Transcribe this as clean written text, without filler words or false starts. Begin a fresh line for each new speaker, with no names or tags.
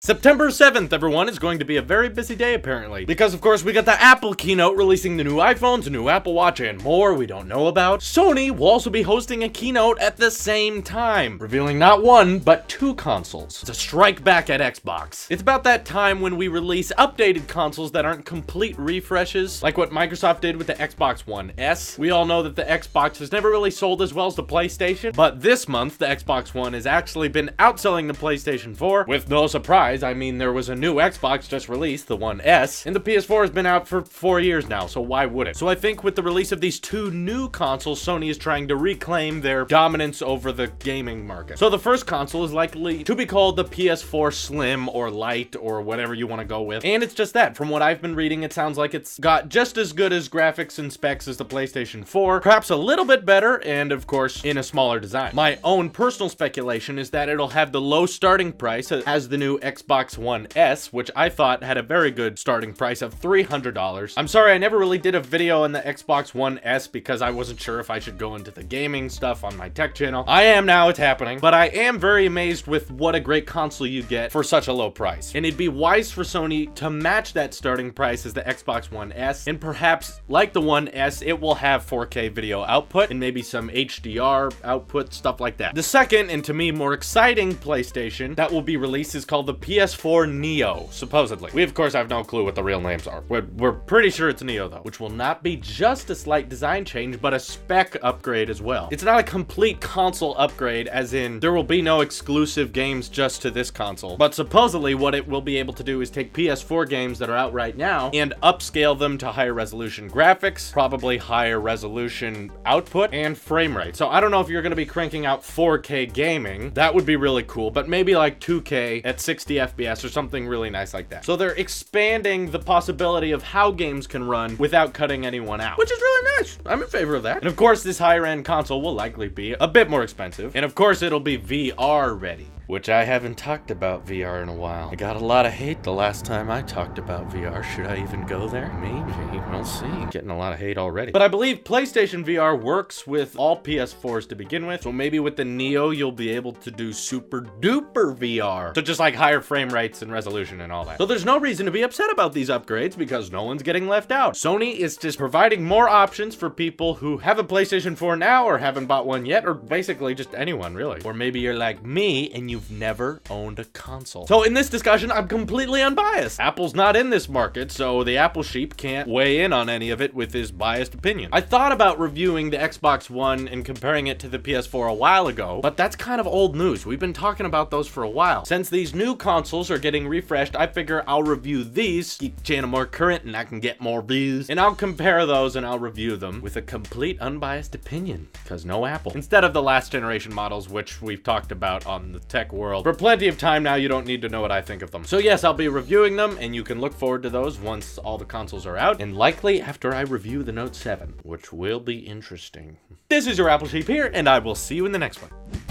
September 7th, everyone, is going to be a very busy day, apparently. Because, of course, we got the Apple keynote releasing the new iPhones, a new Apple Watch, and more we don't know about. Sony will also be hosting a keynote at the same time, revealing not one, but two consoles to strike back at Xbox. It's about that time when we release updated consoles that aren't complete refreshes, like what Microsoft did with the Xbox One S. We all know that the Xbox has never really sold as well as the PlayStation, but this month, the Xbox One has actually been outselling the PlayStation 4, with no surprise. I mean, there was a new Xbox just released, the One S, and the PS4 has been out for 4 years now, so why would it? So I think with the release of these two new consoles, Sony is trying to reclaim their dominance over the gaming market. So the first console is likely to be called the PS4 Slim or Lite or whatever you want to go with, and it's just that. From what I've been reading, it sounds like it's got just as good as graphics and specs as the PlayStation 4, perhaps a little bit better, and of course, in a smaller design. My own personal speculation is that it'll have the low starting price as the new Xbox One S, which I thought had a very good starting price of $300. I'm sorry, I never really did a video on the Xbox One S because I wasn't sure if I should go into the gaming stuff on my tech channel. I am now, it's happening, but I am very amazed with what a great console you get for such a low price. And it'd be wise for Sony to match that starting price as the Xbox One S, and perhaps, like the One S, it will have 4K video output and maybe some HDR output, stuff like that. The second, and to me more exciting PlayStation that will be released is called the PS4 Neo, supposedly. We, of course, have no clue what the real names are. We're pretty sure it's Neo, though, which will not be just a slight design change, but a spec upgrade as well. It's not a complete console upgrade, as in there will be no exclusive games just to this console, but supposedly what it will be able to do is take PS4 games that are out right now and upscale them to higher resolution graphics, probably higher resolution output, and frame rate. So I don't know if you're going to be cranking out 4K gaming. That would be really cool, but maybe like 2K at 60 FPS or something really nice like that. So they're expanding the possibility of how games can run without cutting anyone out, which is really nice. I'm in favor of that. And of course, this higher end console will likely be a bit more expensive. And of course, it'll be VR ready, which I haven't talked about VR in a while. I got a lot of hate the last time I talked about VR. Should I even go there? Maybe. We'll see. Getting a lot of hate already. But I believe PlayStation VR works with all PS4s to begin with. So maybe with the Neo, you'll be able to do super duper VR. So just like higher frame rates and resolution and all that. So there's no reason to be upset about these upgrades because no one's getting left out. Sony is just providing more options for people who have a PlayStation 4 now or haven't bought one yet, or basically just anyone really. Or maybe you're like me and you've never owned a console. So in this discussion, I'm completely unbiased. Apple's not in this market, so the Apple sheep can't weigh in on any of it with his biased opinion. I thought about reviewing the Xbox One and comparing it to the PS4 a while ago, but that's kind of old news. We've been talking about those for a while. Since these new consoles are getting refreshed, I figure I'll review these, keep the channel more current, and I can get more views. And I'll compare those and I'll review them with a complete unbiased opinion, because no Apple. Instead of the last generation models, which we've talked about on the tech world for plenty of time now. You don't need to know what I think of them. So yes, I'll be reviewing them, and you can look forward to those once all the consoles are out, and likely after I review the Note 7, which will be interesting. This is your Apple Sheep here, and I will see you in the next one.